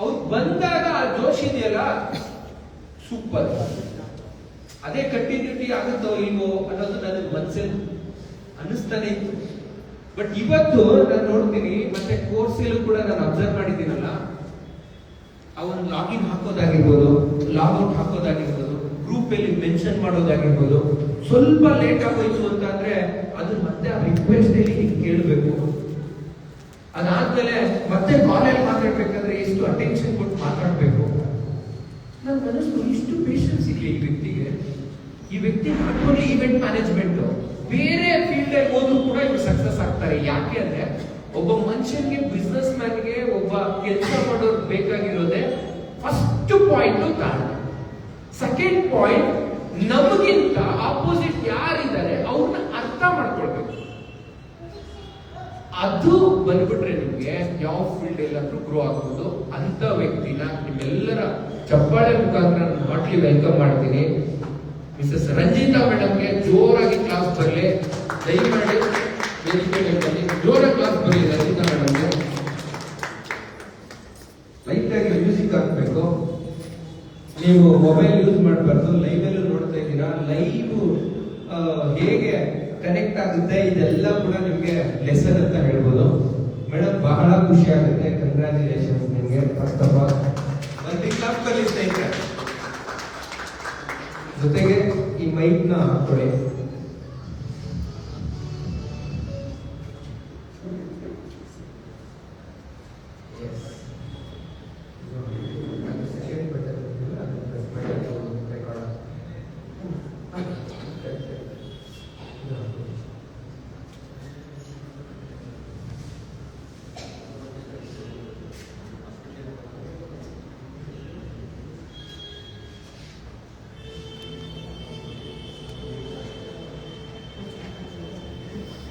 ಅವ್ರು ಬಂದಾಗ ಆ ಜೋಶ್ ಇದೆಯಲ್ಲ ಸೂಪರ್. ಅದೇ ಕಂಟಿನ್ಯೂಟಿ ಆಗುತ್ತೋ ಇಲ್ವೋ ಅನ್ನೋದು ನನಗೆ ಮನಸ್ಸಲ್ಲಿ ಅನ್ನಿಸ್ತಾನೆ ಇತ್ತು. ಬಟ್ ಇವತ್ತು ನಾನು ನೋಡ್ತೀನಿ, ಮತ್ತೆ ಕೋರ್ಸಲ್ಲೂ ಕೂಡ ನಾನು ಅಬ್ಸರ್ವ್ ಮಾಡಿದ್ದೀನಲ್ಲ, ಅವನ್ ಲಾಗಿನ್ ಹಾಕೋದಾಗಿರ್ಬೋದು, ಲಾಗ್ಔಟ್ ಹಾಕೋದಾಗಿರ್ಬೋದು, ಗ್ರೂಪ್ ಅಲ್ಲಿ ಮೆನ್ಷನ್ ಮಾಡೋದಾಗಿರ್ಬೋದು, ಸ್ವಲ್ಪ ಲೇಟ್ ಆಗೋಯ್ತು ಅಂತ ಅಂದ್ರೆ ಅದು ಮತ್ತೆ ಆ ರಿಕ್ವೆಸ್ಟ್ ಅಲ್ಲಿ ಕೇಳಬೇಕು. ಅದಾದ್ಮೇಲೆ ಮತ್ತೆ ಕಾಲೇಜ್ ಮಾತಾಡ್ಬೇಕಾದ್ರೆ ಎಷ್ಟು ಅಟೆನ್ಷನ್ ಕೊಟ್ಟು ಮಾತಾಡ್ಬೇಕು. ನನ್ ಮನಸ್ಸು ಇಷ್ಟು ಪೇಷನ್ಸ್ ಇಲ್ಲ ಈ ವ್ಯಕ್ತಿಗೆ. ಈ ವ್ಯಕ್ತಿ ಮಾಡ್ಕೊಂಡು ಈವೆಂಟ್ ಮ್ಯಾನೇಜ್ಮೆಂಟ್ ಬೇರೆ ಫೀಲ್ಡ್ ಅಲ್ಲಿ ಹೋದ್ರು ಕೂಡ ಇವ್ರು ಸಕ್ಸಸ್ ಆಗ್ತಾರೆ. ಯಾಕೆ ಅಂದ್ರೆ ಒಬ್ಬ ಮನುಷ್ಯನಿಗೆ, ಬಿಸ್ನೆಸ್ ಮ್ಯಾನ್ಗೆ, ಒಬ್ಬ ಕೆಲಸ ಮಾಡೋರು ಬೇಕಾಗಿರೋದೆ ಫಸ್ಟ್ ಪಾಯಿಂಟ್ ಕಾರಣ. ಸೆಕೆಂಡ್ ಪಾಯಿಂಟ್, ನಮಗಿಂತ ಆಪೋಸಿಟ್ ಯಾರಿದ್ದಾರೆ ಅವ್ರನ್ನ ಅರ್ಥ ಮಾಡ್ಕೊಳ್ಬೇಕು. ಅದು ಬಂದ್ಬಿಟ್ರೆ ನಿಮ್ಗೆ ಯಾವ ಫೀಲ್ಡ್ ಎಲ್ಲಾದ್ರೂ ಗ್ರೋ ಆಗ್ಬೋದು. ಅಂತ ವ್ಯಕ್ತಿನ ನಿಮ್ಮೆಲ್ಲರ ಚಪ್ಪಾಳೆ ಮುಖಾಂತರ ಹಾರ್ಟ್ಲಿ ವೆಲ್ಕಮ್ ಮಾಡ್ತೀನಿ. ಮಿಸಸ್ ರಂಜಿತಾ ಮೇಡಮ್ಗೆ ಜೋರಾಗಿ ಕ್ಲಾಸ್ ಬರಲಿ, ದಯಮಾಡಿ ವೇದಿಕೆ ಬನ್ನಿ, ಜೋರಾಗಿ ಕ್ಲಾಸ್ ಬರಲಿ ರಂಜಿತಾ ಮೇಡಮ್ಗೆ. ಲೈಟ್ ಆಗಿ ಮ್ಯೂಸಿಕ್ ಹಾಕ್ಬೇಕು. ನೀವು ಮೊಬೈಲ್ ಯೂಸ್ ಮಾಡಬಾರ್ದು. ಲೈವ್ ಅಲ್ಲೂ ನೋಡ್ತಾ ಇದ್ದೀರಾ, ಲೈವ್ ಹೇಗೆ ಕನೆಕ್ಟ್ ಆಗುತ್ತೆ ಇದೆಲ್ಲ ಕೂಡ ನಿಮ್ಗೆ ಲೆಸನ್ ಅಂತ ಹೇಳ್ಬೋದು. ಮೇಡಮ್ ಬಹಳ ಖುಷಿ ಆಗುತ್ತೆ. ಕಂಗ್ರಾಚುಲೇಷನ್ಸ್ ನಿಮ್ಗೆ. ಫಸ್ಟ್ ಆಫ್ ಆಲ್ ಒಂದು ಕ್ಲಾಸ್ ಬರಲಿ ಸ್ನೇಹಿತರೆ. ಜೊತೆಗೆ ಈ ಮೈಕ್ ನ ಹಾಕೊಳ್ಳಿ.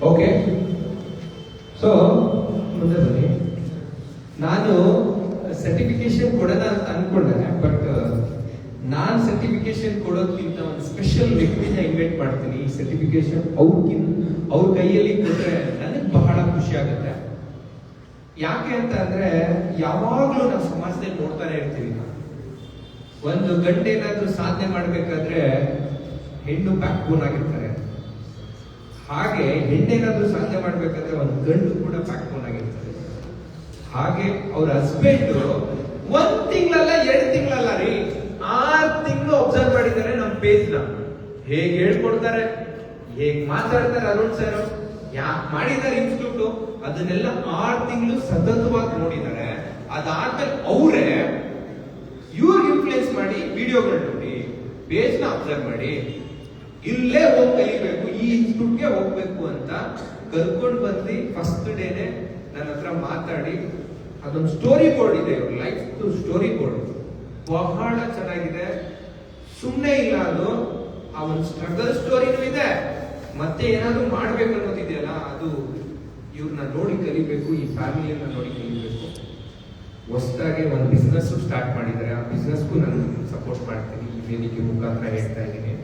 ಓಕೆ, ಸೊ ಮುಂದೆ ಬನ್ನಿ. ನಾನು ಸರ್ಟಿಫಿಕೇಶನ್ ಕೊಡೋಣ ಅಂತ ಅನ್ಕೊಂಡೆ, ಬಟ್ ನಾನು ಸರ್ಟಿಫಿಕೇಶನ್ ಕೊಡೋದಕ್ಕಿಂತ ಒಂದು ಸ್ಪೆಷಲ್ ವ್ಯಕ್ತಿನ ಇನ್ವೈಟ್ ಮಾಡ್ತೀನಿ. ಈ ಸರ್ಟಿಫಿಕೇಶನ್ ಅವ್ರ ಕೈಯಲ್ಲಿ ಕೊಟ್ರೆ ನನಗೆ ಬಹಳ ಖುಷಿ ಆಗುತ್ತೆ. ಯಾಕೆ ಅಂತ ಅಂದ್ರೆ ಯಾವಾಗ್ಲೂ ನಾವು ಸಮಾಜದಲ್ಲಿ ನೋಡ್ತಾನೆ ಇರ್ತೀವಿ, ಒಂದು ಗಂಟೆ ಏನಾದ್ರೂ ಸಾಧನೆ ಮಾಡ್ಬೇಕಾದ್ರೆ ಹೆಣ್ಣು ಬ್ಯಾಕ್ ಬೋನ್ ಆಗಿರ್ತಾರೆ. ಹಾಗೆ ಹೆಣ್ಣೇನಾದ್ರೂ ಸಾಧನೆ ಮಾಡ್ಬೇಕಾದ್ರೆ ಒಂದು ಗಂಡು ಕೂಡ ಬ್ಯಾಕ್ ಬೋನ್ ಆಗಿರ್ತಾರೆ. ಹಾಗೆ ಅವ್ರ ಹಸ್ಬೆಂಡ್ 1 ತಿಂಗಳಲ್ಲ 2 ತಿಂಗಳಲ್ಲ ರೀ, 6 ತಿಂಗಳು ಅಬ್ಸರ್ವ್ ಮಾಡಿದ್ದಾರೆ ನಮ್ಮ ಪೇಜ್ ನ. ಹೇಗೆ ಹೇಳ್ಕೊಡ್ತಾರೆ, ಹೇಗ್ ಮಾತಾಡ್ತಾರೆ ಅರುಣ್ ಸರ್, ಯಾಕೆ ಮಾಡಿದ್ದಾರೆ ಇನ್ಸ್ಟಿಟ್ಯೂಟ್, ಅದನ್ನೆಲ್ಲ 6 ತಿಂಗಳು ಸತತವಾಗಿ ನೋಡಿದ್ದಾರೆ. ಅದಾದ್ಮೇಲೆ ಅವರೇ ಇವ್ರಿಗೆ ಇನ್ಫ್ಲೂಯೆನ್ಸ್ ಮಾಡಿ ವಿಡಿಯೋಗಳು ನೋಡಿ, ಪೇಜ್ ನ ಅಬ್ಸರ್ವ್ ಮಾಡಿ, ಇಲ್ಲೇ ಹೋಗಿ ಕಲಿಬೇಕು, ಈ ಇನ್ಸ್ಟಿಟ್ಯೂಟ್ಗೆ ಹೋಗ್ಬೇಕು ಅಂತ ಕರ್ಕೊಂಡು ಬಂದು ಫಸ್ಟ್ ಡೇನೆ ನನ್ನ ಹತ್ರ ಮಾತಾಡಿ, ಅದೊಂದು ಸ್ಟೋರಿ ಬೋರ್ಡ್ ಇದೆ, ಇವ್ರ ಲೈಫ್ ಸ್ಟೋರಿ ಬೋರ್ಡ್ ಬಹಳ ಚೆನ್ನಾಗಿದೆ. ಸುಮ್ಮನೆ ಇಲ್ಲ ಅದು, ಆ ಒಂದು ಸ್ಟ್ರಗಲ್ ಸ್ಟೋರಿನೂ ಇದೆ, ಮತ್ತೆ ಏನಾದ್ರು ಮಾಡ್ಬೇಕು ಅನ್ನೋದಿದೆಯಲ್ಲ, ಅದು ಇವ್ರನ್ನ ನೋಡಿ ಕಲಿಬೇಕು, ಈ ಫ್ಯಾಮಿಲಿಯನ್ನ ನೋಡಿ ಕಲಿಬೇಕು. ಹೊಸದಾಗಿ ಒಂದು ಬಿಸ್ನೆಸ್ ಸ್ಟಾರ್ಟ್ ಮಾಡಿದ್ದಾರೆ, ಆ ಬಿಸ್ನೆಸ್ಗೂ ನಾನು ಸಪೋರ್ಟ್ ಮಾಡ್ತೀನಿ. ಈ ವೇದಿಕೆ ಮುಖಾಂತರ ಹೇಳ್ತಾ ಇದ್ದೀನಿ.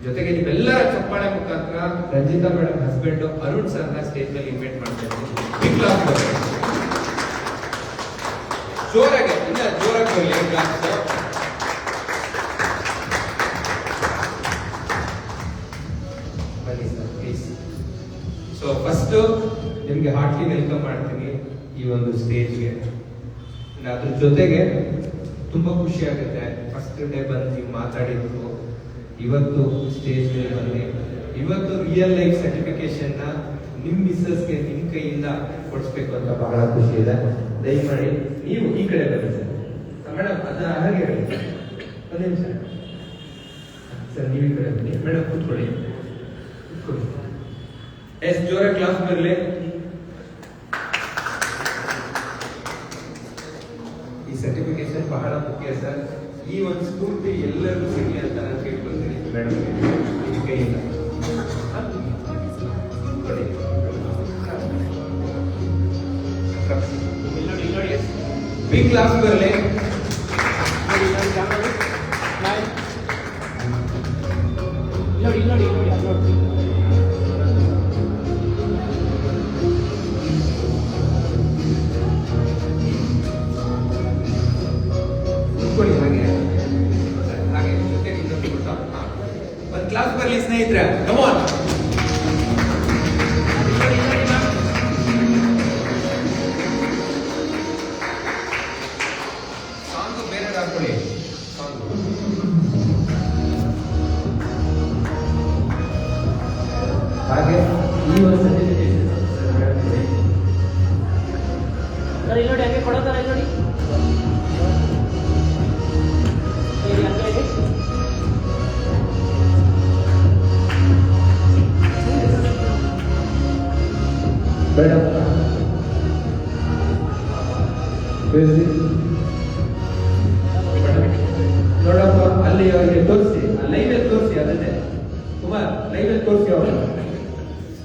ಜೊತೆಗೆ ನೀವೆಲ್ಲರ ಚಪ್ಪಾಳೆ ಮುಖಾಂತರ ರಂಜಿತಾ ಮೇಡಮ್ ಹಸ್ಬೆಂಡ್ ಅರುಣ್ ಸರ್ನ ಸ್ಟೇಜ್ ಮೇಲೆ ಇನ್ವೈಟ್ ಮಾಡ್ತಾ ಇದ್ದೀನಿ. ಜೋರಾಗಿ, ಇನ್ನ ಜೋರಾಗಿ ಬರಲಿ ಕ್ಲಾಸ್. ಬನ್ನಿ ಸರ್ ಪ್ಲೀಸ್. ಸೊ ಫಸ್ಟ್ ನಿಮ್ಗೆ ಹಾರ್ಟ್ಲಿ ವೆಲ್ಕಮ್ ಮಾಡ್ತೀನಿ ಈ ಒಂದು ಸ್ಟೇಜ್ಗೆ. ಅದ್ರ ಜೊತೆಗೆ ತುಂಬಾ ಖುಷಿ ಆಗುತ್ತೆ, ಫಸ್ಟ್ ಡೇ ಬಂದು ನೀವು ಮಾತಾಡಿದ್ರು, ಇವತ್ತು ಸ್ಟೇಜ್ ಮೇಲೆ ಬನ್ನಿ. ಇವತ್ತು ರಿಯಲ್ ಲೈಫ್ ಸರ್ಟಿಫಿಕೇಶನ್ ನ ನಿಮ್ ಮಿಸ್ಸಸ್ಗೆ ನಿಮ್ ಕೈಯಿಂದ ಕೊಡಿಸ್ಬೇಕು ಅಂತ ಬಹಳ ಖುಷಿ ಇದೆ. ದಯಮಾಡಿ ನೀವು ಈ ಕಡೆ ಬನ್ನಿ ಸರ್. ಮೇಡಮ್ ಅದ ಹಾಗೆ ಹೇಳಿ, ಒಂದು ನಿಮಿಷ ಸರ್, ನೀವು ಈ ಕಡೆ ಬನ್ನಿ. ಮೇಡಮ್ ಕೂತ್ಕೊಳ್ಳಿ, ಕೂತ್ಕೊಳ್ಳಿ. ಎಷ್ಟು ಜೋರ ಕ್ಲಾಸ್ ಬರಲಿ. ಈ ಸರ್ಟಿಫಿಕೇಶನ್ ಬಹಳ ಮುಖ್ಯ ಸರ್. ಈ ಒಂದು ಸ್ಫೂರ್ತಿ ಎಲ್ಲರಿಗೂ ಸಿಗಲಿ ಅಂತ ನಾನು ಕೇಳ್ಕೊಳ್ತೀನಿ ಮೇಡಮ್ ನಿಮ್ಮ ಕೈಯಿಂದ. ಬಿಗ್ ಕ್ಲಾಸ್ ಬರಲಿ. ಕೂತ್ಕೊಳ್ಳಿ ಹಾಗೆ ಹಾಗೆ ಜೊತೆಗೆ ಇನ್ನೊಂದು ಫೋಟೋ. ಒಂದು ಕ್ಲಾಸ್ ಬರಲಿ ಸ್ನೇಹಿತರೆ, ಕಮ್ ಆನ್. ಸಾಂಗ್ ಬೇರೆ ಹಾಕೊಳ್ಳಿ. ಹಾಗೆ ಈ ಒಂದು ಸರ್ಟಿಫಿಕೇಶನ್ ಸರ್ ಇಲ್ಲಿ ನೋಡಿ, ಹಂಗೆ ಕೊಡೋದಾರ ಇಲ್ಲಿ ನೋಡಿ. ಹೇಳಿ ಹಂಗೆ ಹೇಳಿ. ಬೇಡ ನೋಡಪ್ಪ, ಅಲ್ಲಿ ಅವರಿಗೆ ತೋರಿಸಿ, ಲೈವ್ ತೋರಿಸಿ, ಅದನ್ನೇ ಕುಮಾರ್ ಲೈವ್ ತೋರಿಸಿ ಅವರು.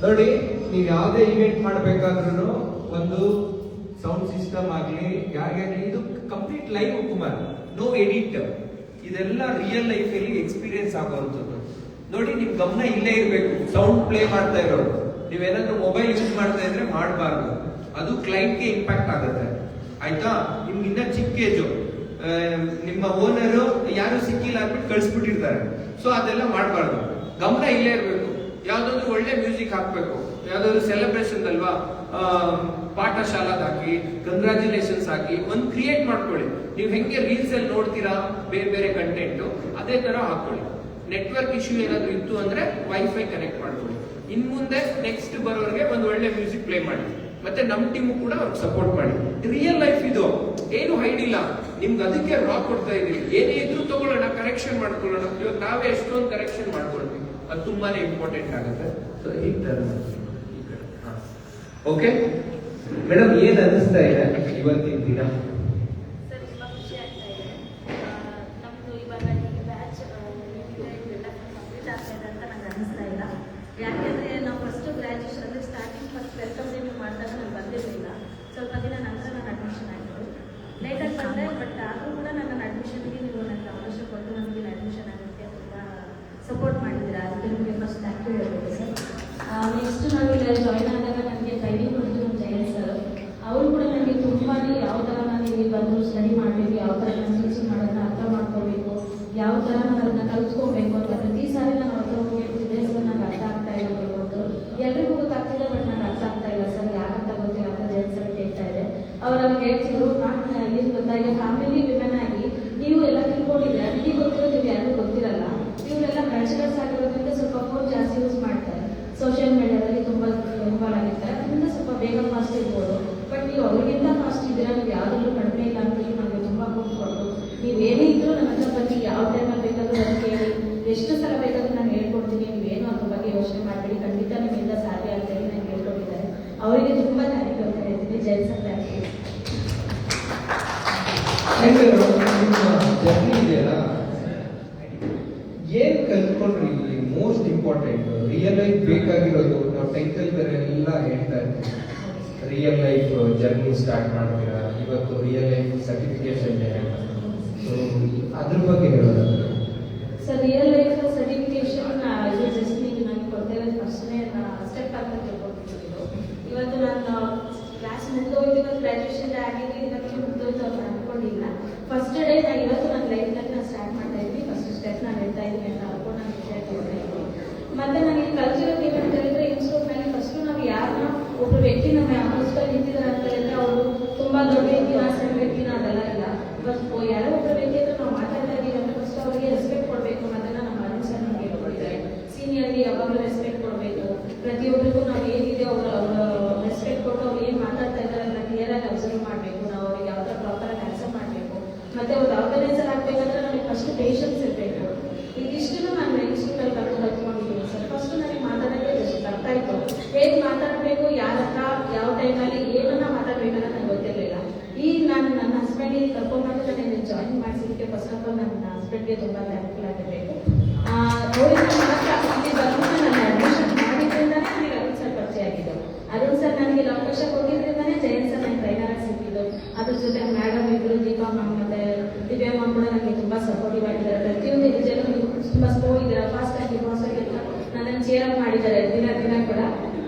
ನೋಡಿ, ನೀವು ಯಾವುದೇ ಇವೆಂಟ್ ಮಾಡಬೇಕಾದ್ರೂ ಒಂದು ಸೌಂಡ್ ಸಿಸ್ಟಮ್ ಆಗಲಿ ಯಾರಿಗಾಗಲಿ ಇದು complete live Kumar, no edit. ಇದೆಲ್ಲ ರಿಯಲ್ ಲೈಫ್ ಅಲ್ಲಿ ಎಕ್ಸ್ಪೀರಿಯನ್ಸ್ ಆಗುವಂಥದ್ದು. ನೋಡಿ, ನಿಮ್ ಗಮನ ಇಲ್ಲೇ ಇರಬೇಕು. ಸೌಂಡ್ ಪ್ಲೇ ಮಾಡ್ತಾ ಇರೋರು ನೀವೇನಾದ್ರೂ ಮೊಬೈಲ್ ಯೂಸ್ ಮಾಡ್ತಾ ಇದ್ರೆ ಮಾಡಬಾರ್ದು, ಅದು ಕ್ಲೈಂಟ್ಗೆ ಇಂಪ್ಯಾಕ್ಟ್ ಆಗುತ್ತೆ. ಆಯ್ತಾ? ನಿಮ್ಗೆ ಇನ್ನ ಚಿಕ್ಕ ಏಜು, ನಿಮ್ಮ ಓನರು ಯಾರು ಸಿಕ್ಕಿಲ್ಲ ಅಂದ್ಬಿಟ್ಟು ಕಳಿಸ್ಬಿಟ್ಟಿರ್ತಾರೆ. ಸೊ ಅದೆಲ್ಲ ಮಾಡಬಾರ್ದು, ಗಮನ ಇಲ್ಲೇ ಇರಬೇಕು. ಯಾವ್ದಾದ್ರು ಒಳ್ಳೆ ಮ್ಯೂಸಿಕ್ ಹಾಕ್ಬೇಕು, ಯಾವ್ದಾದ್ರು ಸೆಲೆಬ್ರೇಷನ್ ಅಲ್ವಾ, ಪಾಠಶಾಲಾದ ಹಾಕಿ, ಕಂಗ್ರಾಚುಲೇಷನ್ಸ್ ಹಾಕಿ ಒಂದು ಕ್ರಿಯೇಟ್ ಮಾಡ್ಕೊಳ್ಳಿ. ನೀವು ಹೆಂಗೆ ರೀಲ್ಸ್ ಅಲ್ಲಿ ನೋಡ್ತೀರಾ ಬೇರೆ ಬೇರೆ ಕಂಟೆಂಟ್, ಅದೇ ತರ ಹಾಕೊಳ್ಳಿ. ನೆಟ್ವರ್ಕ್ ಇಶ್ಯೂ ಏನಾದ್ರು ಇತ್ತು ಅಂದ್ರೆ ವೈಫೈ ಕನೆಕ್ಟ್ ಮಾಡ್ಕೊಳ್ಳಿ. ಇನ್ ಮುಂದೆ ನೆಕ್ಸ್ಟ್ ಬರೋರಿಗೆ ಒಂದು ಒಳ್ಳೆ ಮ್ಯೂಸಿಕ್ ಪ್ಲೇ ಮಾಡಿ, ಮತ್ತೆ ನಮ್ ಟೀಮು ಕೂಡ ಅವ್ರಿಗೆ ಸಪೋರ್ಟ್ ಮಾಡಿ. ರಿಯಲ್ ಲೈಫ್ ಇದು, ಏನು ಹೈಡ್ ಇಲ್ಲ. ನಿಮ್ಗೆ ಅದಕ್ಕೆ ರಾ ಕೊಡ್ತಾ ಇದೀವಿ. ಏನೇ ಇದ್ರು ತಗೊಳ್ಳೋಣ, ಕರೆಕ್ಷನ್ ಮಾಡ್ಕೊಳ್ಳೋಣ. ಇವತ್ತು ನಾವೇ ಎಷ್ಟೊಂದು ಕರೆಕ್ಷನ್ ಮಾಡ್ಕೊಳ್ತೀವಿ, ಅದು ತುಂಬಾನೇ ಇಂಪಾರ್ಟೆಂಟ್ ಆಗುತ್ತೆ. ಸೊ ಈ ತರ ಓಕೆ ಮೇಡಮ್, ಏನ್ ಅನಿಸ್ತಾ ಇದೆ ಇವತ್ತಿನ ದಿನ? ಸರ್, ತುಂಬಾ ಖುಷಿ ಆಗ್ತಾ ಇದೆ. ನಮ್ದು ಇವಾಗ ಈ ಬ್ಯಾಚ್ ಎಲ್ಲ ಕಂಪ್ಲೀಟ್ ಆಗ್ತಾ ಇದೆ ಅಂತ ನಂಗೆ ಅನಿಸ್ತಾ ಇಲ್ಲ. ಯಾಕೆಂದ್ರೆ ನಾವು ಫಸ್ಟ್ ಗ್ರಾಜುಯೇಷನ್ ಅಂದ್ರೆ ಸ್ಟಾರ್ಟಿಂಗ್ ಫಸ್ಟ್ ವೆಲ್ಕಮ್ ಡೇ ಮಾಡಿದಾಗ ನಾನು ಬಂದಿರಲಿಲ್ಲ. ಸ್ವಲ್ಪ ದಿನ ನಂತರ ನಾನು ಅಡ್ಮಿಷನ್ ಆಯಿತು. ಲೇಟಾಗಿ ಬಂದೆ, ಬಟ್ ಆದರೂ ಕೂಡ ನನ್ನ ಅಡ್ಮಿಷನ್ಗೆ ನೀವು ನನಗೆ ಅವಕಾಶ ಕೊಟ್ಟು ನಮಗೆ ಅಡ್ಮಿಷನ್ ಆಗೋಕ್ಕೆ ತುಂಬ ಸಪೋರ್ಟ್ ಮಾಡಿದ್ದೀರಾ. ಅದಕ್ಕೆ ನಿಮಗೆ ಫಸ್ಟ್ ಥ್ಯಾಂಕ್ ಯು ಹೇಳ್ಬೇಕು ಸರ್. ನೆಕ್ಸ್ಟ್ ನಾವು ಇಲ್ಲಿ ಜಾಯ್ನ್ ಆದಾಗ ನನಗೆ ಟ್ರೈನಿಂಗ್ ಕೊಡ್ತು ನಮ್ಮ ಜಯಂತ್ ಸರ್. ಅವರು ಕೂಡ ನನಗೆ ತುಂಬಾ ಯಾವ ಥರ ನಾನು ಇಲ್ಲಿ ಬಂದು ಸ್ಟಡಿ ಮಾಡಬೇಕು, ಯಾವ ಥರ ನಾನು ಟೀಚಿಂಗ್ ಮಾಡೋದನ್ನ ಅರ್ಥ ಮಾಡ್ಕೋಬೇಕು, ಯಾವ ಥರ ನಾನು ಅದನ್ನ ಕಲ್ತ್ಕೋಬೇಕು ಅಂತ ಪ್ರತಿ ಸಾರಿ ನಾನು ಅರ್ಥ ಹೋಗ್ತಿದ್ದೆ ಸರ್. ನನಗೆ ಅರ್ಥ ಆಗ್ತಾ ಇಲ್ಲ ಗೊತ್ತು, ಎಲ್ರಿಗೂ ಗೊತ್ತಾಗ್ತಿದೆ, ಬಟ್ ನನಗೆ ಅರ್ಥ ಆಗ್ತಾ ಇಲ್ಲ ಸರ್. ಯಾಕಂತ ಗೊತ್ತಿಲ್ಲ ಅಂತ ಜಯಂತ್ ಸರ್ ಕೇಳ್ತಾ ಇದೆ. ಅವರು ಅವಾಗ ಹೇಳ್ತಿದ್ರು, ನಾನು ಏನು ಗೊತ್ತಾಗಿ ಫ್ಯಾಮಿಲಿ ವಿಮೆನ್ ಆಗಿ ನೀವು ಎಲ್ಲ ತಿಳ್ಕೊಂಡಿದ್ರೆ ಅದಕ್ಕೆ ಗೊತ್ತಿರೋ ನೀವು ಯಾರಿಗೂ ಗೊತ್ತಿರಲ್ಲ. ಇವರೆಲ್ಲ ಬ್ಯಾಚುಲರ್ಸ್ ಆಗಿರೋದ್ರಿಂದ ಸ್ವಲ್ಪ ಫೋನ್ ಜಾಸ್ತಿ ಯೂಸ್ ಮಾಡ್ತಾರೆ, ಸೋಷಿಯಲ್ ಮೀಡಿಯಾದಲ್ಲಿ ತುಂಬ ಇನ್ವಾಲ್ವ್ ಆಗಿರ್ತಾರೆ. ಅದರಿಂದ ಸ್ವಲ್ಪ ಬೇಗ ಫಾಸ್ಟ್ ಇರ್ಬೋದು. ಬಟ್ ನೀವು ಅವ್ರಿಗಿಂತ ಫಾಸ್ಟ್ ಇದ್ದೀರಾ, ನೀವು ಯಾವುದಲ್ಲೂ ಕಡಿಮೆ ಇಲ್ಲ ಅಂತೇಳಿ ನನಗೆ ತುಂಬ ಕೂತ್ಕೊಂಡು ನೀವೇನೇ ಇದ್ರೂ ನನ್ನ ಹತ್ರ ಬಂದು ಯಾವ ಟೈಮಲ್ಲಿ ಬೇಕಾದ್ರೂ ಅದನ್ನು ಕೇಳಿ, ಎಷ್ಟು ಸಲ ಬೇಕಾದ್ರೂ ನಾನು ಹೇಳ್ಕೊಡ್ತೀನಿ. ನೀವೇನು ಅದ್ರ ಬಗ್ಗೆ ಯೋಚನೆ ಮಾಡಬೇಡಿ, ಖಂಡಿತ ನಿಮ್ಮಿಂದ ಸಾಧ್ಯ ಅಂತೇಳಿ ನನಗೆ ಹೇಳ್ಕೊಟ್ಟಿದ್ದಾರೆ. ಅವರಿಗೆ ತುಂಬ ಥ್ಯಾಂಕ್ ಯು ಅಂತ ಹೇಳ್ತೀನಿ. ಜೈ ಸರ್, ಥ್ಯಾಂಕ್ ಯು. ಜರ್ನಿ ಇದೆಯಲ್ಲ, ಏನ್ ಕಲ್ತ್ಕೊಂಡ್ರಿ ಇಲ್ಲಿ? ಮೋಸ್ಟ್ ಇಂಪಾರ್ಟೆಂಟ್ ರಿಯಲ್ ಲೈಫ್ ಬೇಕಾಗಿರೋದು. ನಾವು ಟೈಟಲ್ ಬೇರೆ ಎಲ್ಲ ಹೇಳ್ತಾ ಇದ್ದೀವಿ. ರಿಯಲ್ ಲೈಫ್ ಜರ್ನಿ ಸ್ಟಾರ್ಟ್ ಮಾಡ್ತೀರಾ, ಇವತ್ತು ರಿಯಲ್ ಲೈಫ್ ಸರ್ಟಿಫಿಕೇಶನ್ ಸೊ ಅದ್ರ ಬಗ್ಗೆ ಹೇಳೋದಾದ್ರೆ ಸರ್, ರಿಯಲ್ ಲೈಫ್ ಸರ್ಟಿಫಿಕೇಶನ್ ಇದು ಜಸ್ಟ್ ನೀವು ನನಗೆ ಕೊಡ್ತಿರೋದು ಫಸ್ಟ್ನೇ ಸ್ಟೆಪ್ ಅಂತ ತಿಳ್ಕೊಳ್ತಿದ್ದು. ಇವತ್ತು ನಾನು ಕ್ಲಾಸ್ ಮುಗಿದೋಯ್ತು, ಇವತ್ತು ಗ್ರಾಜುಯೇಷನ್ ಆಗಿದೆ, ಇದಕ್ಕೆ ಮುಗಿದೋಯ್ತು ಅಂತ ಅನ್ಕೊಂಡಿಲ್ಲ. ಫಸ್ಟ್ ಡೇ ನಾನು ಇವತ್ತು ನನ್ನ ಲೈಫ್ನಲ್ಲಿ ನಾನು ಸ್ಟಾರ್ಟ್ ಮಾಡ್ತಾ ಇದ್ದೀನಿ. ಫಸ್ಟ್ ಸ್ಟೆಪ್ ನಾನು ಹೇಳ್ತಾ ಇದ್ದೀನಿ ಅಂತ ಅನ್ಕೊಂಡು ನಾನು ವಿಷಯ ಕೊಡ್ತಾ ಇದ್ದೀನಿ. ಮತ್ತೆ ನನಗೆ ಕಲ್ಚರಲ್ ಏನಂತ ಹೇಳಿದ್ರೆ ಇನ್ಸ್ಟಿಟ್ಯೂಟ್ ಮೇಲೆ ಫಸ್ಟ್ ನಾವು ಯಾರನ್ನ ಒಬ್ಬರು ವ್ಯಕ್ತಿ ನಮ್ಮ ಆಪೋಸಿಟಲ್ಲಿ ನಿಂತಿದ್ದಾರೆ ಅಂತ ಹೇಳಿದ್ರೆ ಅವರು ತುಂಬಾ ದೊಡ್ಡ ವ್ಯಕ್ತಿನ ಸಣ್ಣ ವ್ಯಕ್ತಿನ ಅದೆಲ್ಲ ಇಲ್ಲ. ಬಟ್ ಯಾರೋ ಒಬ್ಬರ ವ್ಯಕ್ತಿ ಹತ್ರ ನಾವು ಮಾತಾಡ್ತಾ ಇದ್ದೀವಿ ಅಂದ್ರೆ ಫಸ್ಟ್ ಅವರಿಗೆ ರೆಸ್ಪೆಕ್ಟ್ ಕೊಡಬೇಕು ಅನ್ನೋದನ್ನ ನಮ್ಮ ಅರುಣ್ ಸರ್ ನಮಗೆ ಹೇಳ್ಕೊಟ್ಟಿದ್ದಾರೆ. ಸೀನಿಯರ್ಗೆ ಯಾವಾಗಲೂ ರೆಸ್ಪೆಕ್ಟ್ ಕೊಡಬೇಕು, ಪ್ರತಿಯೊಬ್ಬರಿಗೂ ನಾವು ಏನಿದೆ ಅವರ ರೆಸ್ಪೆಕ್ಟ್ ಕೊಟ್ಟು ಅವ್ರು ಏನು ಮಾತಾಡ್ತಾ ಇದ್ದಾರೆ ಅದನ್ನ ಕ್ಲಿಯರ್ ಆಗಿ ಅಬ್ಸರ್ವ್ ಮಾಡಬೇಕು. ನಾವು ಅವ್ರಿಗೆ ಯಾವ ಥರ ಪ್ರಾಪರ್ ಆಗಿ ಆನ್ಸರ್ ಮಾಡಬೇಕು. ಮತ್ತೆ ಅವ್ರು ಆರ್ಗನೈಸರ್ ಆಗಬೇಕಂದ್ರೆ ನಮಗೆ ಫಸ್ಟ್ ಪೇಷನ್ಸ್ ಇರಬೇಕು. ಇದಿಷ್ಟು ನಾನು ಇನ್ಸ್ಟಿಟ್ಯೂಟಲ್ಲಿ ಕಲ್ತ್ಕೊಂಡಿದ್ದೀನಿ ಸರ್. ಫಸ್ಟ್ ನನಗೆ ಮಾತಾಡೋಕ್ಕೆ ಅರ್ಥ ಆಯಿತು, ಹೇಗೆ ಮಾತಾಡಬೇಕು, ಯಾರ ಹತ್ರ ಯಾವ ಟೈಮಲ್ಲಿ ಏನನ್ನ ಮಾತಾಡಬೇಕನ್ನ ನನಗೆ ಗೊತ್ತಿರಲಿಲ್ಲ. ಈಗ ನಾನು ನನ್ನ ಹಸ್ಬೆಂಡಿಗೆ ಕರ್ಕೊಂಡ್ಬಂದು ನನಗೆ ಜಾಯಿನ್ ಮಾಡಿಸಿದ್ದಕ್ಕೆ ಫಸ್ಟ್ ಆಫ್ ಆಲ್ ನನ್ನ ಹಸ್ಬೆಂಡ್ಗೆ ತುಂಬ ಥ್ಯಾಂಕ್ಫುಲ್ ಆಗಿರಬೇಕು. ಅವರಿಂದ ಮಾತ್ರ ಇಲ್ಲಿ ಬಂದು ನನ್ನ ಅಡ್ಮಿಷನ್ ಮಾಡಿದ್ರಿಂದನೇ ನನಗೆ ಅರುಣ್ ಸರ್ ಪರಿಚಯ ಆಗಿದ್ದು. ಅರುಣ್ ಸರ್ ನನಗೆ ಅವಕಾಶ ಕೊಟ್ಟಿದ್ರಿಂದನೇ ಜಯಂತ್ ಸರ್ ನನಗೆ ಟ್ರೈನರ್ ಆಗಿ ಸಿಕ್ಕಿದ್ದು. ಅದ್ರ ಜೊತೆ ಮೇಡಮ್ ಇಬ್ಬರು ದೀಪಾ ಮ್ಯಾಮ್ ಮತ್ತೆ ದಿವ್ಯಾ ಮ್ಯಾಮ್ ಕೂಡ ನನಗೆ ತುಂಬ ಸಪೋರ್ಟಿವ್ ಆಗಿದ್ದಾರೆ. ಪ್ರತಿಯೊಂದು ಹೆಜ್ಜೆಲ್ಲೂ ನೀವು ತುಂಬ ಸ್ಲೋ ಇದ್ದಾರೆ, ಫಾಸ್ಟ್ ಆಗಿ ಅಂತ ನನ್ನನ್ನು ಚೇರ್ ಅಪ್ ಮಾಡಿದ್ದಾರೆ ದಿನ ಕೂಡ.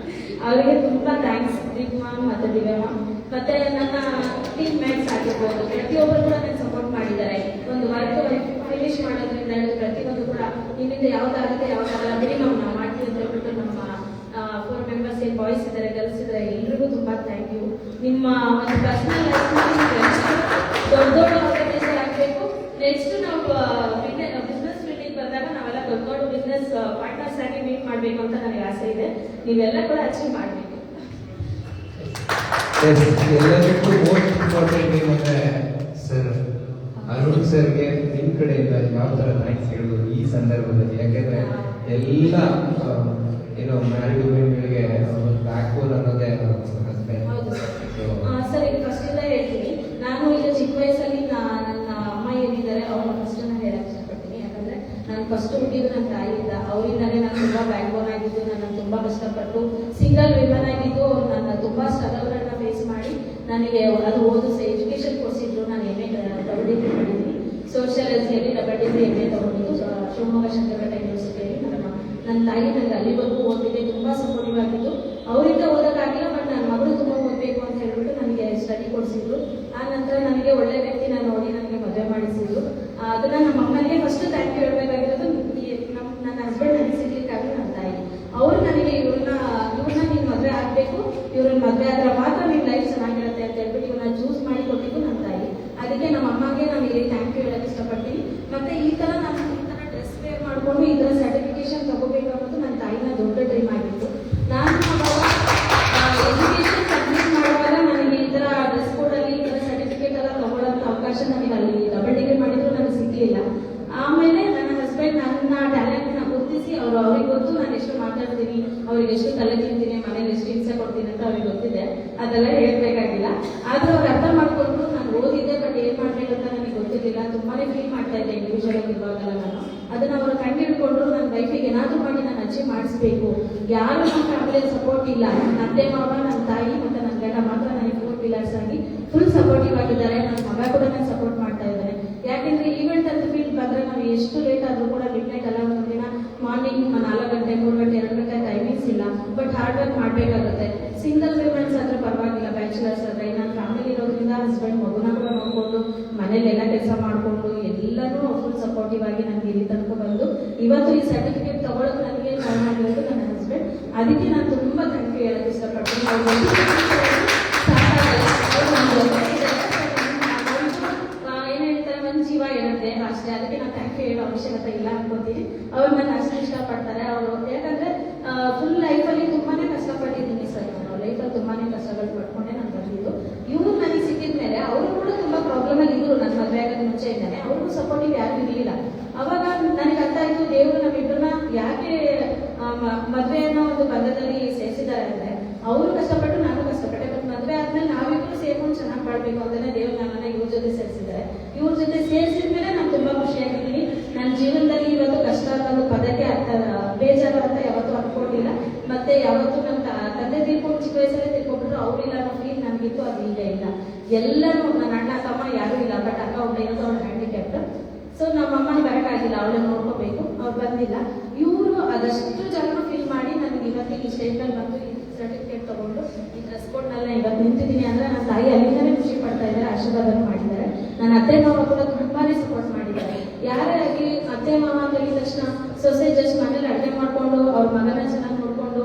ಅವರಿಗೆ ತುಂಬ ಥ್ಯಾಂಕ್ಸ್ ದೀಪ್ ಮ್ಯಾಮ್ ಮತ್ತು ದಿವ್ಯಾ ಮ್ಯಾಮ್. ಮತ್ತೆ ನನ್ನ ಟೀಮ್ ಮೇಟ್ಸ್ ಆಗಿರ್ಬೋದು, ಪ್ರತಿಯೊಬ್ಬರು ಕೂಡ ನನಗೆ ಸಪೋರ್ಟ್ ಮಾಡಿದ್ದಾರೆ. ಒಂದು ನಿಮ್ದು ಯಾವ್ದಾಗುತ್ತೆ ಯಾವ್ದಾಗಲ್ಲ ಬಿಡಿ ನಾವು ಮಾಡ್ತೀವಿ ಅಂತ ಹೇಳ್ಬಿಟ್ಟು ನಮ್ಮ 4 ಮೆಂಬರ್ಸ್ ಏನು ಬಾಯ್ಸ್ ಇದ್ದಾರೆ ಗರ್ಲ್ಸ್ ಇದ್ದಾರೆ ಎಲ್ರಿಗೂ ತುಂಬಾ ಥ್ಯಾಂಕ್ ಯು. ನಿಮ್ಮ ಒಂದು ಪರ್ಸನಲ್ ಲೈಫ್ನಲ್ಲಿ ದೊಡ್ಡ ದೊಡ್ಡ ಆರ್ಗನೈಸರ್ ಆಗಬೇಕು. ನೆಕ್ಸ್ಟ್ ನಾವು ಬಿಸ್ನೆಸ್ ಮೀಟಿಂಗ್ ಬಂದಾಗ ನಾವೆಲ್ಲ ದೊಡ್ಡ ದೊಡ್ಡ ಬಿಸ್ನೆಸ್ ಪಾರ್ಟ್ನರ್ಸ್ ಆಗಿ ಮೀಟ್ ಮಾಡಬೇಕು ಅಂತ ನನಗೆ ಆಸೆ ಇದೆ. ನೀವೆಲ್ಲ ಕೂಡ ಅಚೀವ್ ಮಾಡಬೇಕು. ಎಲ್ಲದಕ್ಕೂ ಮೋಸ್ಟ್ ಇಂಪಾರ್ಟೆಂಟ್ ಏನಂದ್ರೆ ಸರ್ ಅರುಣ್ ಸರ್ಗೆ ನಿಮ್ ಕಡೆಯಿಂದ ಯಾವ ತರ ಥ್ಯಾಂಕ್ಸ್ ಹೇಳ್ಬೋದು ಈ ಸಂದರ್ಭದಲ್ಲಿ? ಯಾಕಂದ್ರೆ ಎಲ್ಲ ಏನೋ ಮ್ಯಾರಿಡ್ ವುಮೆನ್ಗಳಿಗೆ ಬ್ಯಾಕ್ ಬೋನ್ ಅನ್ನೋದೇ ಹೌದು ಸರ್. ಈಗ ಫಸ್ಟ್ ಇಂದ ಹೇಳ್ತೀನಿ, ನಾನು ಈಗ ಚಿಕ್ಕ ವಯಸ್ಸಲ್ಲಿ ನನ್ನ ಅಮ್ಮ ಏನಿದ್ದಾರೆ ಅವ್ರ ಫಸ್ಟ್ ನಾನು ಹೇಳಕ್ ಇಷ್ಟಪಡ್ತೀನಿ. ಯಾಕಂದ್ರೆ ನಾನು ಫಸ್ಟ್ ಹುಟ್ಟಿದ್ದು ನನ್ನ ತಾಯಿಯಿಂದ, ಅವರಿಂದಾನೇ ನಾನು ತುಂಬಾ ಬ್ಯಾಕ್ ಬೋನ್ ಆಗಿದ್ದು, ನಾನು ತುಂಬಾ ಕಷ್ಟಪಟ್ಟು ಸಿಂಗಲ್ ವಿಮನ್ ಆಗಿದ್ದು ನನ್ನ ತುಂಬಾ ಸ್ಟ್ರಗಲ್ಗಳನ್ನ ಫೇಸ್ ಮಾಡಿ ನನಗೆ ಅದು ಓದಿಸಿ ಎಜುಕೇಶನ್ ಕೊಡಿಸಿದ್ರು. ನಾನು MA ಡಬಲ್ ಡಿಗ್ರಿ ಮಾಡಿದ್ದೀನಿ, ಸೋಷಿಯಾಲಜಿಯಲ್ಲಿ ಡಬಲ್ ಡಿಗ್ರಿ MA ತಗೊಂಡಿದ್ದು ಶಿವಮೊಗ್ಗ ಶಂಕರಘಟ್ಟ ಯೂನಿವರ್ಸಿಟಿಯಲ್ಲಿ. ನನ್ನ ತಾಯಿ ನನಗೆ ಅಲ್ಲಿವರೆಗೂ ಓದಲಿಕ್ಕೆ ತುಂಬಾ ಸಪೋರ್ಟಿವ್ ಆಗಿದ್ದು, ಅವರಿಂದ ಓದೋಕ್ಕಾಗಿಲ್ಲ ಬಟ್ ನನ್ನ ಮಗಳು ತುಂಬಾ ಓದಬೇಕು ಅಂತ ಹೇಳ್ಬಿಟ್ಟು ನನಗೆ ಸ್ಟಡಿ ಕೊಡಿಸಿದ್ರು. ಆ ನಂತರ ನನಗೆ ಒಳ್ಳೆ ವ್ಯಕ್ತಿನ ನೋಡಿ ನನಗೆ ಮದುವೆ ಮಾಡಿಸಿದ್ರು. ಅದನ್ನ ನಮ್ಮ ಅಮ್ಮನಿಗೆ ಫಸ್ಟ್ ಥ್ಯಾಂಕ್ ಯು ಹೇಳ್ಬೇಕಾಗಿರೋದು. ನನ್ನ ಹಸ್ಬೆಂಡ್ ನನಗೆ ಸಿಗ್ಲಿಕ್ಕಾಗಲಿ ನನ್ನ ತಾಯಿ ಅವರು ನನಗೆ ಇವ್ರನ್ನ ನೀನ್ ಮದುವೆ ಆಗ್ಬೇಕು, ಇವ್ರನ್ನ ಮದುವೆ ಆದ್ರೆ ಮಾತ್ರ ನಿನ್ ಲೈಫ್ ಚೆನ್ನಾಗಿರುತ್ತೆ ಅಂತ ಹೇಳ್ಬಿಟ್ಟು ಇವ್ರನ್ನ ಚೂಸ್ ಮಾಡಿ ಕೊಟ್ಟಿದ್ದು ನನ್ನ ತಾಯಿ. ಅದಕ್ಕೆ ನಮ್ಮ ಅಮ್ಮಗೆ ನಾನು ಇಲ್ಲಿ ಥ್ಯಾಂಕ್ ಯು ಹೇಳಕ್ ಇಷ್ಟಪಡ್ತೀನಿ. ಮತ್ತೆ ಈ ತರ ನಾನು ಈ ತರ ಡ್ರೆಸ್ ವೇರ್ ಮಾಡ್ಕೊಂಡು ಈ ತರ ಸರ್ಟಿಫಿಕೇಶನ್ ತಗೋಬೇಕು ಅನ್ನೋದು ನನ್ನ ತಾಯಿನ ದೊಡ್ಡ ಡ್ರೀಮ್ ಆಗಿತ್ತು. ನಾನು ಎಜುಕೇಶನ್ ಕಂಪ್ಲೀಟ್ ಮಾಡುವಾಗ ನನಗೆ ಈ ತರ ಡ್ರೆಸ್ ಕೋಡಲ್ಲಿ ಈ ತರ ಸರ್ಟಿಫಿಕೇಟ್ ಎಲ್ಲ ತಗೊಳ್ಳೋಂಥ ಅವಕಾಶ ನನಗೆ ಅಲ್ಲಿ ಡಬಲ್ ಡಿಗ್ರಿ ಮಾಡಿದ್ರು ನನಗೆ ಸಿಗ್ಲಿಲ್ಲ. ಆಮೇಲೆ ನನ್ನ ಹಸ್ಬೆಂಡ್ ನನ್ನ ಟ್ಯಾಲೆಂಟ್ ನ ಗುರುತಿಸಿ ಅವ್ರಿಗೆ ಗೊತ್ತು ನಾನು ಎಷ್ಟು ಮಾತಾಡ್ತೀನಿ, ಅವ್ರಿಗೆ ಎಷ್ಟು ತಲೆ ತಿಂತೀನಿ, ಮನೇಲಿ ಎಷ್ಟು ಹಿಂಸೆ ಕೊಡ್ತೀನಿ ಅಂತ ಅವ್ರಿಗೆ ಗೊತ್ತಿದೆ. ಅದೆಲ್ಲ ಹೇಳ್ಬೇಕಾಗಿಲ್ಲ. ಆದ್ರೂ ಅವ್ರು ಅರ್ಥ ಮಾಡ್ಕೊಂಡು ನಾನು ಓದಿದ್ದೆ ಬಟ್ ಏನ್ ಮಾಡ್ಬೇಕಂತ ನನಗೆ ಗೊತ್ತಿರಲಿಲ್ಲ. ತುಂಬಾನೇ ಫೀಲ್ ಮಾಡ್ತಾ ಇದ್ದೆ ಇಂಡಿವಿಜುವಲ್ ಆಗಿ ಇರುವಾಗಲ್ಲ. ನಾನು ಅದನ್ನ ಅವರು ಕಂಡು ಹಿಡ್ಕೊಂಡು ನನ್ನ ಲೈಫಿಗೆ ಏನಾದ್ರೂ ಮಾಡಿ ನಾನು ಅಚೀವ್ ಮಾಡಿಸ್ಬೇಕು. ಯಾರು ನಮ್ಮ ಫ್ಯಾಮಿಲಿಯಲ್ಲಿ ಸಪೋರ್ಟ್ ಇಲ್ಲ, ನನ್ನ ಅತ್ತೆ ಮಾವ, ನನ್ನ ತಾಯಿ ಮತ್ತೆ ನನ್ನ ಗಂಡ ಮಾತ್ರ ನನಗೆ 4 ಪಿಲ್ಲರ್ಸ್ ಆಗಿ ಫುಲ್ ಸಪೋರ್ಟಿವ್ ಆಗಿದ್ದಾರೆ. ನನ್ನ ಮಗ ಕೂಡ ನನಗೆ ಸಪೋರ್ಟ್ ಮಾಡ್ತಾ ಇದ್ದಾರೆ. ಯಾಕೆಂದ್ರೆ ಈವೆಂಟ್ ಅಂತ ಫೀಲ್ಡ್ ಬಂದ್ರೆ ನಾವು ಎಷ್ಟು ಲೇಟ್ ಆದ್ರೂ ಕೂಡ ಮಿಡ್ ನೈಟ್ ಎಲ್ಲ ಒಂದಿನ ಮಾರ್ನಿಂಗ್ 4 ಗಂಟೆ 3 ಗಂಟೆ 2 ಗಂಟೆ ಟೈಮಿಂಗ್ಸ್ ಇಲ್ಲ, ಬಟ್ ಹಾರ್ಡ್ ವರ್ಕ್ ಮಾಡ್ಬೇಕಾಗುತ್ತೆ. ಸಿಂಗಲ್ ವಿಮೆನ್ಸ್ ಆದ್ರೆ ಪರವಾಗಿಲ್ಲ, ಬ್ಯಾಚುಲರ್ಸ್ ಆದ್ರೆ ನನ್ನ ಫ್ಯಾಮಿಲಿ ಇರೋದ್ರಿಂದ ಹಸ್ಬೆಂಡ್ ಮಗುನ ಕೂಡ ನೋಡ್ಕೊಂಡು ಮನೇಲಿ ಎಲ್ಲ ಕೆಲಸ ಮಾಡ್ಕೊಂಡು ಎಲ್ಲನೂ ಫುಲ್ ಸಪೋರ್ಟಿವ್ ಆಗಿ ನನಗೆ ಇಲ್ಲಿ ತನಕ ಬಂದು ಇವತ್ತು ಈ ಸರ್ಟಿಫಿಕೇಟ್ ತಗೊಳಕ್ ನನಗೆ ಮಾಡಿರೋದು ನನ್ನ ಹಸ್ಬೆಂಡ್. ಅದಕ್ಕೆ ನಾನು ತುಂಬಾ ಥ್ಯಾಂಕ್ ಯು ಹೇಳಕ್ ಇಷ್ಟಪಡ್ತೀನಿ. ಏನ್ ಹೇಳ್ತಾರೆ, ಒಂದ್ ಜೀವ ಇರುತ್ತೆ ಅಷ್ಟೇ. ಅದಕ್ಕೆ ನಾನು ಥ್ಯಾಂಕ್ ಯು ಹೇಳೋ ಅವಶ್ಯಕತೆ ಇಲ್ಲ ಅನ್ಕೋತೀನಿ. ಅವ್ರು ನನ್ನ ಅಷ್ಟು ಇಷ್ಟಪಡ್ತಾರೆ ಅವರು. ಯಾಕಂದ್ರೆ ಫುಲ್ ಲೈಫಲ್ಲಿ ತುಂಬಾನೇ ಕಷ್ಟಪಟ್ಟಿದ್ದೀನಿ ಸರ್. ನಾನು ಲೈಫಲ್ಲಿ ತುಂಬಾನೇ ಕಷ್ಟಗಳು ಪಡ್ಕೊಂಡೆ ನಾನು ಬಂದಿದ್ದು. ಇವ್ರು ನನಗೆ ಸಿಕ್ಕಿದ್ಮೇಲೆ ಅವರು ಕೂಡ ತುಂಬಾ ಪ್ರಾಬ್ಲಮ್ ಅಲ್ಲಿ ಇದ್ರು. ನನ್ನ ಮದುವೆ ಆಗೋದು ಮುಂಚೆ ಇದ್ದಾನೆ, ಅವ್ರಿಗೂ ಸಪೋರ್ಟಿವ್ ಯಾರು ಇರಲಿಲ್ಲ. ಅವಾಗ ನನಗೆ ಅರ್ಥ ಆಯ್ತು, ದೇವರು ನಮ್ಮಿಬ್ಬರನ್ನ ಯಾಕೆ ಮದುವೆ ಅನ್ನೋ ಒಂದು ಬಂಧದಲ್ಲಿ ಸೇರಿಸಿದ್ದಾರೆ ಅಂದ್ರೆ ಅವರು ಕಷ್ಟಪಟ್ಟು ನಾನು ಕಷ್ಟಪಟ್ಟೆ. ಬಟ್ ಮದುವೆ ಆದ್ಮೇಲೆ ನಾವಿಬ್ರು ಸೇರ್ಕೊಂಡು ಚೆನ್ನಾಗಿ ಮಾಡ್ಬೇಕು ಅಂತಾನೆ ದೇವ್ರು ನನ್ನನ್ನ ಇವ್ರ ಜೊತೆ ಸೇರಿಸಿದ್ದಾರೆ. ಇವ್ರ ಜೊತೆ ಸೇರಿಸಿದ್ಮೇಲೆ ನಾನು ತುಂಬಾ ಖುಷಿಯಾಗಿದ್ದೀನಿ. ನನ್ನ ಜೀವನದಲ್ಲಿ ಇವತ್ತು ಕಷ್ಟ ಅನ್ನೋದು ಪದಕ್ಕೆ ಬೇಜಾರು ಅಂತ ಯಾವತ್ತೂ ಅನ್ಕೊಂಡಿಲ್ಲ. ಮತ್ತೆ ಯಾವತ್ತೂ ನಮ್ಮ ತಂದೆ ತೀರ್ಕೊಂಡು ಚಿಕ್ಕ ವಯಸ್ಸಲ್ಲೇ ತಿಳ್ಕೊಂಡ್ಬಿಟ್ರು, ಅವ್ರಿಲ್ಲ ಅನ್ನೋ ಫೀಲ್ ನನಗಿತ್ತು. ಅದು ಈಗ ಇಲ್ಲ. ಎಲ್ಲರೂ ನನ್ನ ಅಣ್ಣ ತಮ್ಮ ಯಾರು ಇಲ್ಲ, ಬಟ್ ಅಕ್ಕ ಒಬ್ಬ ಇರೋದು ಅವ್ರ ಹ್ಯಾಂಡಿಕ್ಯಾಪ್ಟ್. ಸೊ ನಮ್ಮ ಅಮ್ಮನ ಬರಕ್ಕಾಗಿಲ್ಲ, ಅವಳನ್ನ ನೋಡ್ಕೋಬೇಕು, ಅವ್ರು ಬಂದಿಲ್ಲ. ಇವರು ಅದಷ್ಟು ಜನ ಫೀಲ್ ಮಾಡಿ ನನಗೆ ಇವತ್ತಿಗೆ ಈ ಸ್ಟೇಜ್ ಮೇಲೆ ಬಂದು ಈ ಸರ್ಟಿಫಿಕೇಟ್ ತಗೊಂಡು ಈ ಡ್ರೆಸ್ ಕೋಡ್ನೆಲ್ಲ ಇವತ್ತು ನಿಂತಿದ್ದೀನಿ ಅಂದ್ರೆ ನನ್ನ ತಾಯಿ ಅಲ್ಲಿಂದನೇ ಖುಷಿ ಪಡ್ತಾ ಇದ್ದಾರೆ, ಆಶೀರ್ವಾದ ಮಾಡಿದ್ದಾರೆ. ನನ್ನ ಅತ್ತೆ ಮಾವ ಕೂಡ ತುಂಬಾನೇ ಸಪೋರ್ಟ್ ಮಾಡಿದ್ದಾರೆ. ಯಾರೇ ಆಗಿ ಅತ್ತೆ ಮಾವ ಅಂತ ಹೇಳಿದ ತಕ್ಷಣ ಸೊಸೆ ಜಸ್ಟ್ ಮನೇಲಿ ಅಡುಗೆ ಮಾಡ್ಕೊಂಡು ಅವ್ರ ಮಗನ ಚೆನ್ನಾಗಿ ನೋಡ್ಕೊಂಡು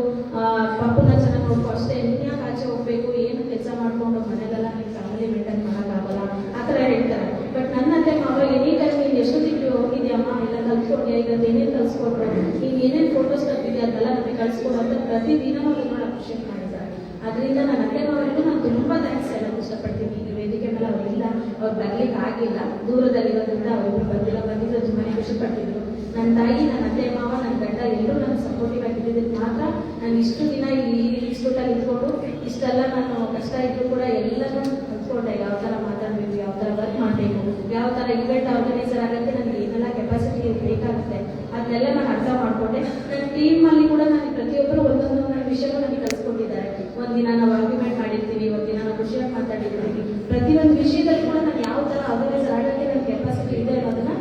ಪಪ್ಪನ ಚೆನ್ನಾಗಿ ನೋಡ್ಕೊ ಅಷ್ಟೇ, ಇನ್ಯಾಕೆ ಆಚೆ ಹೋಗ್ಬೇಕು, ಏನು ಕೆಲಸ ಮಾಡ್ಕೊಂಡು ಮನೇಲೆಲ್ಲ ನಿನ್ ಫ್ಯಾಮಿಲಿ ಮೇಂಟೈನ್ ಮಾಡೋಕ್ಕಾಗಲ್ಲ ಆ ಥರ ಹೇಳ್ತಾರೆ. ಬಟ್ ನನ್ನ ಅತ್ತೆ ಮಾವ ಎನಿ ಟೈಮ್ ನೀನು ಎಷ್ಟೊತ್ತಿಗೆ ಹೋಗಿದ್ಯಮ್ಮ, ಇಲ್ಲ ಕಲ್ಸ್ಕೊಂಡ್ಯಾ, ಈಗ ಏನೇನು ಕಲ್ಸ್ಕೊಟ್ರು, ನೀನು ಏನೇನು ಫೋಟೋಸ್ ತೆಗ್ದಿದ್ಯಾ ಅದೆಲ್ಲ ನನಗೆ ಕಳ್ಸ್ಕೊಡು ಅಂತ ಪ್ರತಿದಿನ ಅದನ್ನ ಅಪ್ರಿಷಿಯೇಟ್ ಮಾಡಿದ್ದಾರೆ. ಅದರಿಂದ ನನ್ನ ಅತ್ತೆ ಮಾವರಿಗೂ ನಾನು ತುಂಬಾ ಥ್ಯಾಂಕ್ಸ್ ಹೇಳೋಕೆ ಇಷ್ಟಪಡ್ತೀನಿ. ಈ ವೇದಿಕೆ ಮೇಲೆ ಅವರಿಲ್ಲ, ಅವ್ರು ಬರ್ಲಿಕ್ಕೆ ಆಗಿಲ್ಲ, ದೂರದಲ್ಲಿರೋದ್ರಿಂದ ಅವರಿಬ್ರು ಬಂದಿದ್ರು ತುಂಬಾನೇ ಖುಷಿ ಪಟ್ಟಿದ್ರು. ನನ್ನ ತಾಯಿ, ನನ್ನ ಅತ್ತೆ ಮಾವ, ನನ್ನ ಗಂಡ ಎಲ್ಲರೂ ನನಗೆ ಸಪೋರ್ಟಿವ್ ಆಗಿದ್ದಕ್ಕೆ ಮಾತ್ರ ನಾನು ಇಷ್ಟು ದಿನ ಈ ಇನ್ಸ್ಟಿಟ್ಯೂಟಲ್ಲಿ ಇದ್ಕೊಂಡು ಇಷ್ಟೆಲ್ಲ ನಾನು ಕಷ್ಟ ಇದ್ರು ಕೂಡ ಎಲ್ಲರೂ ಕಲ್ತ್ಕೊಂಡೆ. ಯಾವ ಥರ ಮಾತಾಡಬೇಕು, ಯಾವ ಥರ ವರ್ಕ್ ಮಾಡಬೇಕು, ಯಾವ ಥರ ಇವೆಂಟ್ ಆರ್ಗನೈಸರ್ ಆಗುತ್ತೆ, ನನಗೆ ಏನೆಲ್ಲ ಕೆಪಾಸಿಟಿ ಬೇಕಾಗುತ್ತೆ ಅದನ್ನೆಲ್ಲ ನಾನು ಅರ್ಥ ಮಾಡ್ಕೊಂಡೆ. ನನ್ನ ಟೀಮಲ್ಲಿ ಕೂಡ ನನಗೆ ಪ್ರತಿಯೊಬ್ಬರು ಒಂದೊಂದು ವಿಷಯನೂ ನನಗೆ ಕಲ್ಸ್ಕೊಟ್ಟಿದ್ದಾರೆ. ಒಂದಿನ ನಾವು ಆರ್ಗ್ಯುಮೆಂಟ್ ಮಾಡಿರ್ತೀವಿ, ಒಂದಿನ ನಾವು ಖುಷಿಯಾಗಿ ಮಾತಾಡಿರ್ತೀವಿ. ಪ್ರತಿಯೊಂದು ವಿಷಯದಲ್ಲಿ ಕೂಡ ನಾನು ಯಾವ ಥರ ಆರ್ಗನೈಸರ್ ಆಗೋಕ್ಕೆ ನನ್ನ ಕೆಪಾಸಿಟಿ ಇದೆ ಅನ್ನೋದನ್ನ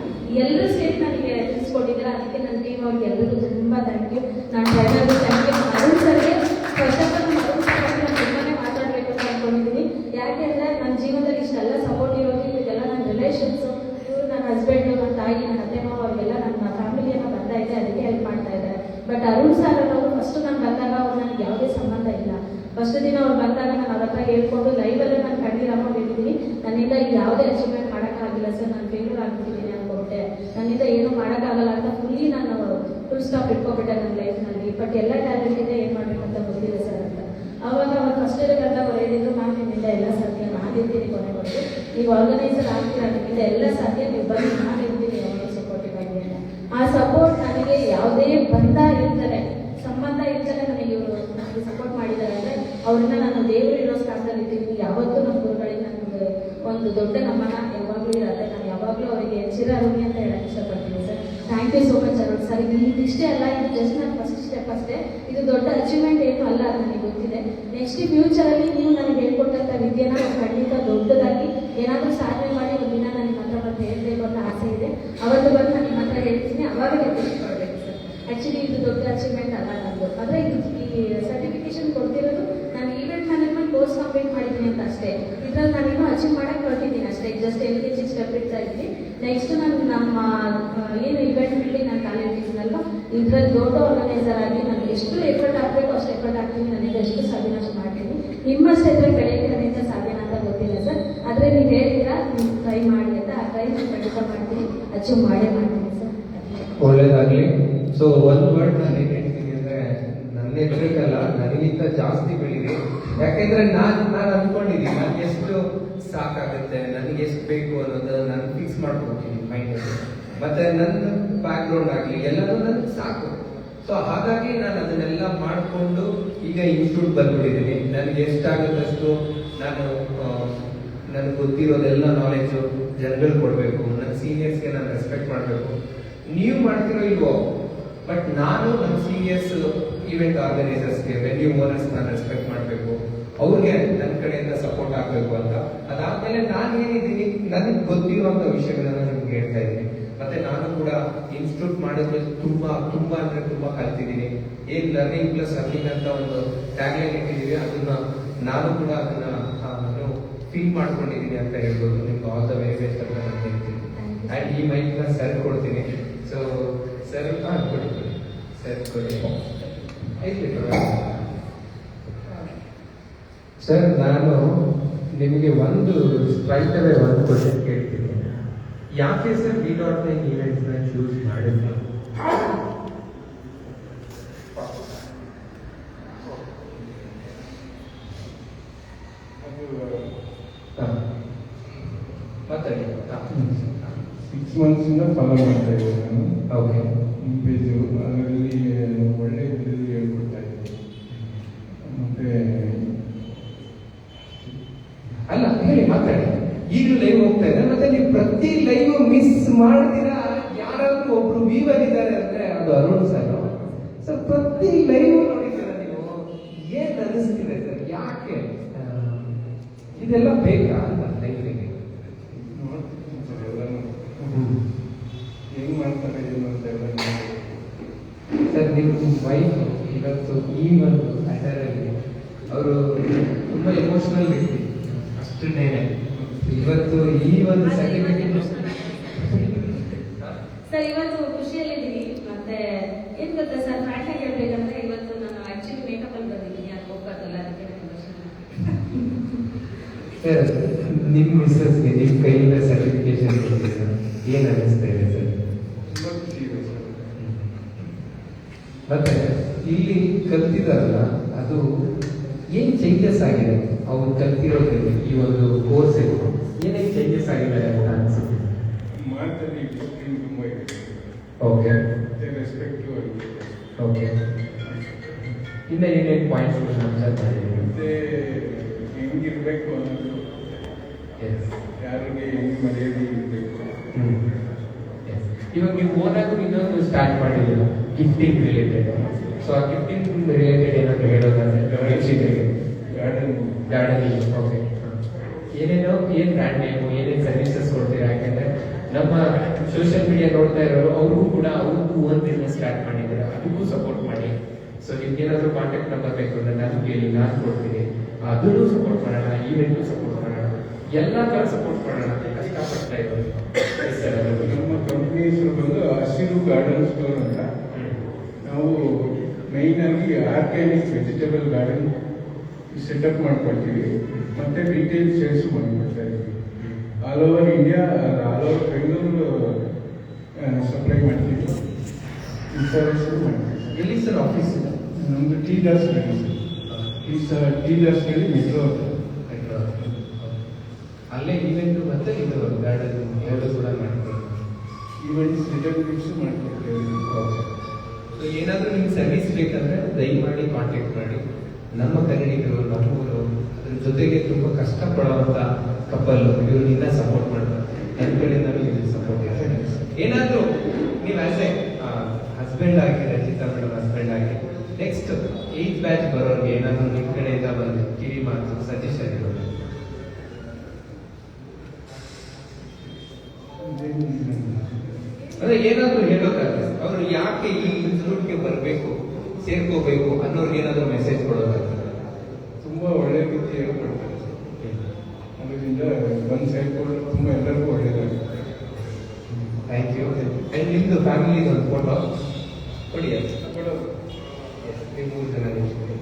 ಎಲ್ಲರೂ ಸೇರಿ ನನಗೆ ತಿಳಿಸ್ಕೊಟ್ಟಿದ್ದಾರೆ. ಅದಕ್ಕೆ ನನ್ನ ಟೀಮ್ ಅವ್ರಿಗೆ ಎಲ್ಲರಿಗೂ ತುಂಬಾ ಥ್ಯಾಂಕ್ ಯು. ನಾನು ಟ್ರೈನರ್ಗೂ ಥ್ಯಾಂಕ್ ಯು. ಅರುಣ್ ಸರ್ಗೆ first of all Arun sir ನಾನು ತುಂಬಾನೇ ಮಾತಾಡಬೇಕು ಅಂತ ಅನ್ಕೊಂಡಿದ್ದೀನಿ. ಯಾಕೆಂದ್ರೆ ನನ್ನ ಜೀವನದಲ್ಲಿ ಇಷ್ಟೆಲ್ಲ ಸಪೋರ್ಟ್ ಇರೋದು, ಇದೆಲ್ಲ ನನ್ನ ರಿಲೇಷನ್ಸ್, ಇವರು ನನ್ನ ಹಸ್ಬೆಂಡ್, ನನ್ನ ತಾಯಿ, ನನ್ನ ಅತ್ತೆ ಮಾವ, ಅವರಿಗೆಲ್ಲ ನನ್ನ ಫ್ಯಾಮಿಲಿಯನ್ನು ಬರ್ತಾ ಇದೆ. ಯಾವುದೇ ಅಚೀವ್ಮೆಂಟ್ ಮಾಡೋಕ್ಕಾಗಿಲ್ಲ ಸರ್, ನಾನು ಫೇಲ್ಯೂರ್ ಆಗ್ಬಿಟ್ಟಿದ್ದೀನಿ ಅನ್ಕೊಂಡೆ, ನನ್ನಿಂದ ಏನೂ ಮಾಡೋಕ್ಕಾಗಲ್ಲ ಅಂತ ಫುಲ್ಲಿ ನಾನು ಫುಲ್ ಸ್ಟಾಪ್ ಇಟ್ಕೊಬಿಟ್ಟೆ ನನ್ನ ಲೈಫ್ನಲ್ಲಿ. ಬಟ್ ಎಲ್ಲ ಟ್ಯಾಲೆಂಟ್ ಇದೆ, ಏನು ಮಾಡಬೇಕಂತ ಗೊತ್ತಿಲ್ಲ ಸರ್ ಅಂತ. ಅವಾಗ ಫಸ್ಟ್ ಇಯರ್ಗೆಲ್ಲ ಅವ್ರು ಹೇಳಿದ್ರು, ಮ್ಯಾಮ್ ನಿಮ್ಮಿಂದ ಎಲ್ಲ ಸಾಧ್ಯ, ನಾನು ಇರ್ತೀನಿ ಕೊನೆವರೆಗೂ, ನೀವು ಆರ್ಗನೈಸರ್ ಆಗ್ತೀರಾ, ನಿಮ್ಮಿಂದ ಎಲ್ಲ ಸಾಧ್ಯ, ನೀವು ಬನ್ನಿ, ನಾನು ಇರ್ತೀನಿ ಯಾವಾಗ ಸಪೋರ್ಟಿವ್ ಆಗಿ ಅಂತ. ಆ ಸಪೋರ್ಟ್ ನನಗೆ ಯಾವುದೇ ಸಂಬಂಧ ಇರ್ತದೆ ನನಗೆ ಇವರು ನನಗೆ ಸಪೋರ್ಟ್ ಮಾಡಿದ್ದಾರೆ ಅಂದರೆ ಅವ್ರನ್ನ ನಾನು ದೇವರು ಇರೋ ಸ್ಥಾನದಲ್ಲಿ ಇದ್ದೀನಿ. ಯಾವತ್ತೂ ನಮ್ಮ ಗುರುಗಳಿಗೆ ನನಗೆ ಒಂದು ದೊಡ್ಡ ನಮನ ಯಾವಾಗಲೂ ಇರುತ್ತೆ. ನಾನು ಯಾವಾಗಲೂ ಅವರಿಗೆ ಚಿರಋಣಿ ಅಂತ ಹೇಳಕ್ಕೆ ಇಷ್ಟಪಡ್ತೀನಿ ಸರ್. Thank you so much Arun sir. ಇದಿಷ್ಟೇ ಅಲ್ಲ, ಇದು ಜಸ್ಟ್ ನನ್ನ ಫಸ್ಟ್ ಸ್ಟೆಪ್ ಅಷ್ಟೇ. ಇದು ದೊಡ್ಡ ಅಚೀವ್ಮೆಂಟ್ ಏನು ಅಲ್ಲ, ಅದು ನನಗೆ ಗೊತ್ತಿದೆ. ನೆಕ್ಸ್ಟ್ ಫ್ಯೂಚರಲ್ಲಿ ನೀವು ನನಗೆ ಹೇಳ್ಕೊಟ್ಟಂಥ ವಿದ್ಯೆನ ಖಂಡಿತ ದೊಡ್ಡದಾಗಿ ಏನಾದರೂ ಸಾಧನೆ ಮಾಡಿ ಒಂದಿನ ನಾನು ನಿಮ್ಮ ಹತ್ರ ಬಂದು ಹೇಳಬೇಕು ಅಂತ ಆಸೆ ಇದೆ. ಅವತ್ತು ಬಂದು ನಾನು ನಿಮ್ಮ ಹತ್ರ ಹೇಳ್ತೀನಿ, ಅವಾಗ ಖುಷಿ ಪಡಬೇಕು ಸರ್. ಆ್ಯಕ್ಚುಲಿ ಇದು ದೊಡ್ಡ ಅಚೀವ್ಮೆಂಟ್ ಅಲ್ಲ ನಂದು. ಆದರೆ ಇದು ಈ ಸರ್ಟಿಫಿಕೇಶನ್ ಕೊಡ್ತಿರೋದು ನಾನು ಈವೆಂಟ್ ಮ್ಯಾನೇಜ್ಮೆಂಟ್ ಕೋರ್ಸ್ ಕಂಪ್ಲೀಟ್ ಮಾಡಿದ್ದೀನಿ ಅಂತ ಅಷ್ಟೇ. ಇದ್ರಲ್ಲಿ ನಾನು ಇನ್ನೂ ಅಚೀವ್ ಮಾಡಕ್ಕೆ ಹೊರಟಿದ್ದೀನಿ ಅಷ್ಟೇ. ಜಸ್ಟ್ LKG ಸ್ಟೆಪ್ ಇಡ್ತಾ ಇದ್ದೀನಿ. ನೆಕ್ಸ್ಟ್ ನಾನು ನಮ್ಮ ಏನು ಇವೆಂಟ್ ಬಿಲ್ಡಿಂಗ್ ನಾನು ಕಾಲೇಜ್ ಇದ್ದೀನಲ್ವ, ಇದ್ರಲ್ಲಿ ದೊಡ್ಡ ಆರ್ಗನೈಸರ್ ಆಗಿ ನಾನು ಎಷ್ಟು ಎಫರ್ಟ್ ಹಾಕಬೇಕು ಅಷ್ಟು ಎಫರ್ಟ್ ಹಾಕ್ತೀನಿ. ನನಗೆ ಎಷ್ಟು ಸಾಧ್ಯನ ಅಷ್ಟು ಮಾಡ್ತೀನಿ. ನಿಮ್ಮಷ್ಟು ಎದುರು ಕಡೆಯಿಂದ ಸಾಧ್ಯನ ಅಂತ ಗೊತ್ತಿಲ್ಲ ಸರ್. ಆದರೆ ನೀವು ಹೇಳಿದ್ರ ನೀವು ಟ್ರೈ ಮಾಡಿ ಅಂತ, ಆ ಟ್ರೈ ನಾನು ಖಂಡಿತ ಮಾಡ್ತೀನಿ, ಅಚೀವ್ ಮಾಡೇ ಮಾಡ್ತೀನಿ ಸರ್. ಒಳ್ಳೇದಾಗ್ಲಿ. ಸೊ ಒಂದು ವರ್ಡ್ ನಾನು ಏನ್ ಹೇಳ್ತೀನಿ ಅಂದ್ರೆ, ನನ್ನ ಎದುರಿಗಲ್ಲ ನನಗಿಂತ ಜಾಸ್ತಿ ಬೆಳೀರಿ. ಯಾಕೆಂದ್ರೆ ನಾನು ಅನ್ಕೊಂಡಿದ್ದೀನಿ ನನಗೆ ಎಷ್ಟು ಸಾಕಾಗುತ್ತೆ, ನನಗೆ ಎಷ್ಟು ಬೇಕು ಅನ್ನೋದು ನಾನು ಫಿಕ್ಸ್ ಮಾಡ್ಕೊಡ್ತೀನಿ ಮೈಂಡಲ್ಲಿ. ಮತ್ತೆ ನನ್ನ ಬ್ಯಾಕ್ ಗ್ರೌಂಡ್ ಆಗಲಿ ಎಲ್ಲರೂ ನನಗೆ ಸಾಕು. ಸೊ ಹಾಗಾಗಿ ನಾನು ಅದನ್ನೆಲ್ಲ ಮಾಡಿಕೊಂಡು ಈಗ ಇನ್ಸ್ಟಿಟ್ಯೂಟ್ ಬಂದ್ಬಿಟ್ಟಿದ್ದೀನಿ. ನನಗೆ ಎಷ್ಟಾಗುತ್ತಷ್ಟು ನಾನು ನನಗೆ ಗೊತ್ತಿರೋದೆಲ್ಲ ನಾಲೆಜು ಜನಗಳು ಕೊಡಬೇಕು. ನನ್ನ ಸೀನಿಯರ್ಸ್ಗೆ ನಾನು ರೆಸ್ಪೆಕ್ಟ್ ಮಾಡಬೇಕು. ನೀವು ಮಾಡ್ತಿರೋ ಇಲ್ವೋ, ಬಟ್ ನಾನು ನಮ್ಮ ಸೀನಿಯರ್ಸ್ ಈವೆಂಟ್ ಆರ್ಗನೈಸರ್ಸ್ಗೆ, ವೆನ್ಯೂ ಓನರ್ಸ್ ನಾನು ರೆಸ್ಪೆಕ್ಟ್ ಮಾಡಬೇಕು. ಅವ್ರಿಗೆ ನನ್ನ ಕಡೆಯಿಂದ ಸಪೋರ್ಟ್ ಆಗಬೇಕು ಅಂತ. ಅದಾದ್ಮೇಲೆ ನಾನು ಏನಿದ್ದೀನಿ ನನಗೆ ಗೊತ್ತಿರುವಂಥ ವಿಷಯಗಳನ್ನ ನಿಮ್ಗೆ ಹೇಳ್ತಾ ಇದ್ದೀನಿ. ಮತ್ತೆ ನಾನು ಕೂಡ ಇನ್ಸ್ಟಿಟ್ಯೂಟ್ ಮಾಡಿದ್ರೆ ತುಂಬಾ ಅಂದ್ರೆ ತುಂಬಾ ಕಲ್ತಿದ್ದೀನಿ. ಏನ್ ಲರ್ನಿಂಗ್ ಪ್ಲಸ್ ಅರ್ನಿಂಗ್ ಅಂತ ಒಂದು ಟ್ಯಾಗ್ಲೈನ್ ಇಟ್ಟಿದ್ದೀವಿ, ಅದನ್ನ ನಾನು ಕೂಡ ಅದನ್ನ ನಾನು ಫೀಲ್ ಮಾಡ್ಕೊಂಡಿದ್ದೀನಿ ಅಂತ ಹೇಳ್ಬೋದು. ನಿಮ್ಗೆ ಆಲ್ ದ ವೆರಿ ಬೆಸ್ಟ್ ಅಂತ ನಾನು ಹೇಳ್ತೀನಿ. ಆ್ಯಂಡ್ ಈ ಮೈಕ್ನ ಸರ್ ಕೊಡ್ತೀನಿ. ಸೊ ಸರ್ ಕೊಡಿ ಸರ್ ಕೊಡಿ. ಸರ್, ನಾನು ನಿಮಗೆ ಒಂದು ಕ್ವಶನ್ ಕೇಳ್ತೀನಿ. ಯಾಕೆ ಸರ್ V.9 ಈವೆಂಟ್ಸ್ ನ ಚೂಸ್ ಮಾಡಿದ್ವಿ? ಮಾತಾಡಿ. 6 months ಇಂದ ಫಾಲೋ ಮಾಡ್ತಾ ಇದ್ದೀನಿ ನಾನು. ಓಕೆ. ನಿಮ್ಮ ಪೇಜು ಅದರಲ್ಲಿ ಒಳ್ಳೆ ಇದು ಹೇಳ್ಕೊಡ್ತಾ ಇದ್ದೀನಿ. ಮತ್ತೆ ಅಲ್ಲ ಹೇಳಿ, ಮಾತಾಡಿ. ಈಗಲೂ ಲೈವ್ ಹೋಗ್ತಾ ಇದೆ, ಮತ್ತೆ ನೀವು ಪ್ರತಿ ಲೈವ್ ಮಿಸ್ ಮಾಡ್ತೀರಾ. ಯಾರಾದ್ರೂ ಒಬ್ರು ವೀವರ್ ಇದ್ದಾರೆ ಅಂದ್ರೆ ಅದು ಅರುಣ್ ಸರ್. ಸರ್ ಪ್ರತಿ ಲೈವ್ ನೋಡಿದ್ದೀರಾ ನೀವು, ಏನ್ ಅನಿಸ್ತಿದೆ ಸರ್? ಯಾಕೆ ಇದೆಲ್ಲ ಬೇಕಾ ಅಂತ ಲೈವ್ಗೆ? ನೋಡ್ತೀನಿ ಸರ್ ಎಲ್ಲನೂ ಹೆಂಗ್ ಮಾಡ್ತಾರೆ ಏನು ಅಂತ ಎಲ್ಲ ಸರ್, ನಿಮ್ಮ ವೈಫ್ ಇವತ್ತು ಈ ಒಂದು ಅದರಲ್ಲಿ ಅವರು ತುಂಬಾ ಎಮೋಷನಲ್ ವ್ಯಕ್ತಿ, ಅಷ್ಟನ್ನೇ ಇವತ್ತು ಈ ಒಂದು ಸರ್ಟಿಫಿಕೇಟ್ ಸರ್ ಇವತ್ತು ಖುಷಿಯಲ್ಲಿದ್ದೀವಿ. ಮತ್ತೆ ಏನ್ ಗೊತ್ತಾ ಸರ್, ಫ್ರಾಂಕ್ ಆಗಿ ಹೇಳ್ಬೇಕಂದ್ರೆ ಇವತ್ತು ನಾನು ಆಕ್ಚುಲಿ ಮೇಕಪ್ ಅಲ್ಲಿ ಬಂದಿದ್ದೀನಿ, ಅದು ಹೋಗ್ಬಾರ್ದಲ್ಲ, ಅದಕ್ಕೆ ಸರ್ ನಿಮ್ಮ ಮಿಸ್ಸಸ್ಗೆ ನಿಮ್ಮ ಕೈಯಿಂದ ಸರ್ಟಿಫಿಕೇಶನ್ ಏನ್ ಅನಿಸ್ತಾ ಇದೆ ಸರ್? ತುಂಬ ಖುಷಿ ಇದೆ ಸರ್. ಮತ್ತೆ ಇಲ್ಲಿ ಕಲ್ತಿದಾರಲ್ಲ, ಅದು ಏನ್ ಚೇಂಜಸ್ ಆಗಿದೆ ಅವ್ರು ಕಲ್ತಿರೋದ್ರಲ್ಲಿ? ಈ ಒಂದು ಕೋರ್ಸ್ ಏನೇನು ಚೇಂಜಸ್ ಆಗಿದೆ ಅಂತ ಅನ್ಸುತ್ತೆ? ಮಾತಲ್ಲಿ ಡಿಸಿಪ್ಲಿನ್ ತುಂಬ ಇದೆ. ಓಕೆ ಮತ್ತೆ ರೆಸ್ಪೆಕ್ಟು ಆಗಿದೆ. ಓಕೆ. ಇನ್ನು ಏನೇನು ಪಾಯಿಂಟ್ಸ್ ಅಬ್ಸರ್ವ್ ಮಾಡಿದ್ದೀವಿ? ಮತ್ತೆ ಹೆಂಗಿರ್ಬೇಕು ಅನ್ನೋದು, ಯಾರಿಗೆ ಹೆಂಗ್ ಮರ್ಯಾದೆ ಇರಬೇಕು. ಇವಾಗ ನೀವು ಓನಾಗೂ ಇನ್ನೊಂದು ಸ್ಟಾರ್ಟ್ ಮಾಡಿದ್ದೀರ, ಗಿಫ್ಟಿಂಗ್ ರಿಲೇಟೆಡ್. ಸೊ ಆ ಗಿಫ್ಟಿಂಗ್ ರಿಲೇಟೆಡ್ ಏನಾದ್ರು ಹೇಳೋದಾದ್ರೆ ವೀಕ್ಷಕರಿಗೆ? ಗಾರ್ಡನಿಂಗ್. ಓಕೆ. ಏನೇನೋ ಏನು ಬ್ರ್ಯಾಂಡ್ ನೇಮು, ಏನೇನು ಸರ್ವಿಸಸ್ ಕೊಡ್ತೀರಾ? ಯಾಕೆಂದ್ರೆ ನಮ್ಮ ಸೋಷಿಯಲ್ ಮೀಡಿಯಾ ನೋಡ್ತಾ ಇರೋರು ಅವ್ರಿಗೂ ಕೂಡ ಅವ್ರಿಗೂ ಒಂದು ಬಿಸ್ನೆಸ್ ಸ್ಟಾರ್ಟ್ ಮಾಡಿದ್ದೀರಾ, ಅದಕ್ಕೂ ಸಪೋರ್ಟ್ ಮಾಡಿ. ಸೊ ನಿಮ್ಗೆ ಏನಾದರೂ ಕಾಂಟ್ಯಾಕ್ಟ್ ನಂಬರ್ ಬೇಕು ಅಂದ್ರೆ ನಾನು ಕೇಳಿ, ನಾನು ಕೊಡ್ತೀನಿ. ಅದನ್ನು ಸಪೋರ್ಟ್ ಮಾಡೋಣ, ಈವೆಂಟ್ಗೂ ಸಪೋರ್ಟ್ ಮಾಡೋಣ, ಎಲ್ಲ ಥರ ಸಪೋರ್ಟ್ ಮಾಡೋಣ. ಕಷ್ಟಪಡ್ತಾ ಇರೋದು ನಮ್ಮ ಕಂಪ್ನಿ ಹೆಸರು ಬಂದು ಹಸಿರು ಗಾರ್ಡನ್ ಸ್ಟೋರ್ ಅಂತ. ನಾವು ಮೈನ್ ಆಗಿ ಆರ್ಗ್ಯಾನಿಕ್ ವೆಜಿಟೇಬಲ್ ಗಾರ್ಡನ್ ಸೆಟಪ್ ಮಾಡ್ಕೊಳ್ತೀವಿ. ಮತ್ತೆ ರಿಟೇಲ್ ಸೇಲ್ಸ್ ಮಾಡ್ಕೊಳ್ತಾ ಇದ್ದೀವಿ. ಆ all over India, all over Bengaluru supply ಮಾಡ್ತೀವಿ, ಇನ್ಸೂರೆನ್ಸ್ ಮಾಡ್ತೀವಿ. ಎಲ್ಲಿ ಸರ್ ಆಫೀಸ್? ನಮ್ಮದು ಟಿ ದಾಸ್ ಗಡಿ ಸರ್, ಟಿ ದಾಸ್ ಗಡಿ ಮೆಟ್ರೋ. ಅಲ್ಲೇ ಈವೆಂಟ್ ಮತ್ತೆ ಇದು ಗಾರ್ಡನ್ ಎರಡು ಕೂಡ ಮಾಡ್ತೀವಿ. Events returns ಮಾಡ್ಕೊಡ್ತೇವೆ. ಸೊ ಏನಾದರೂ ನಿಮ್ಗೆ ಸರ್ವಿಸ್ ಬೇಕಂದ್ರೆ ದಯಮಾಡಿ ಕಾಂಟ್ಯಾಕ್ಟ್ ಮಾಡಿ. ನಮ್ಮ ಕನ್ನಡಿಗರು, ನಮ್ಮೂರು, ಅದ್ರ ಜೊತೆಗೆ ತುಂಬ ಕಷ್ಟಪಡುವಂಥ ಕಪಲ್ ಇವ್ರನ್ನಿಂದ ಸಪೋರ್ಟ್ ಮಾಡ್ತಾರೆ. ನನ್ನ ಕಡೆಯಿಂದ ನೀವು ಸಪೋರ್ಟ್ ಇದೆ. ಏನಾದರೂ ನೀವು ಆಸ್ ಎ ಹಸ್ಬೆಂಡ್ ಆಗಿ, ರಚಿತಾ ಮೇಡಮ್ ಹಸ್ಬೆಂಡ್ ಆಗಿ, ನೆಕ್ಸ್ಟ್ 8th ಬ್ಯಾಚ್ ಬರೋರಿಗೆ ಏನಾದರೂ ನಿಮ್ಮ ಕಡೆಯಿಂದ ಬಂದು ಕಿವಿ ಮಾತು ಸಜೆಷನ್ ಇರೋದು? ಅಂದ್ರೆ ಏನಾದರೂ ಹೇಳೋದಾದ್ರೆ ಅವರು ಯಾಕೆ ಈ ಇನ್ಸ್ಟಿಟ್ಯೂಟ್ಗೆ ಬರಬೇಕು, ಸೇರ್ಕೋಬೇಕು ಅನ್ನೋರ್ಗೆ ಏನಾದರೂ ಮೆಸೇಜ್ ಕೊಡೋದಾಗ್ತದೆ? ತುಂಬ ಒಳ್ಳೆ ರೀತಿ ಹೇಳ್ಕೊಡ್ತಾರೆ ಸರ್. ಅದರಿಂದ ಬಂದು ಸೇರ್ಕೊಂಡು ತುಂಬ ಎಲ್ಲರಿಗೂ ಒಳ್ಳೆಯದಾಗುತ್ತೆ. Thank you. ಆ್ಯಂಡ್ ನಿಮ್ಮದು ಫ್ಯಾಮಿಲಿದು ಒಂದು ಫೋಟೋ ಕೊಡಿ. ನೀವು 3 ಜನ ನಿಲ್ಸ್ಕೊಳ್ಳಿ.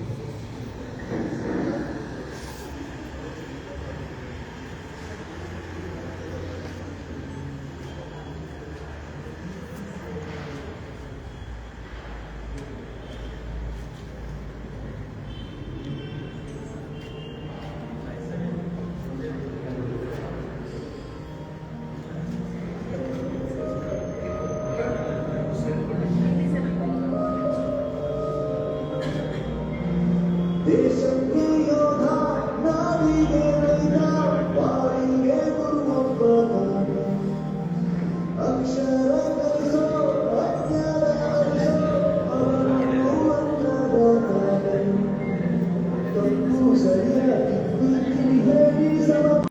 ದೇಶಕ್ಕೆ ಯೋಧ ನಾಡಿಗೆ ವೈದ ಬಾಳಿಗೆ ಗುರುವೊಬ್ಬ ನಾನು. ಅಕ್ಷರ ಕಲಿಸೋ ಅಜ್ಞಾನ ಅಳಿಸೋ ಅವನನ್ನು ಅನ್ನದಾತನೇ. ತಪ್ಪು ಸರಿಯಾಗಿ ಹೇಳಿ ಸಮ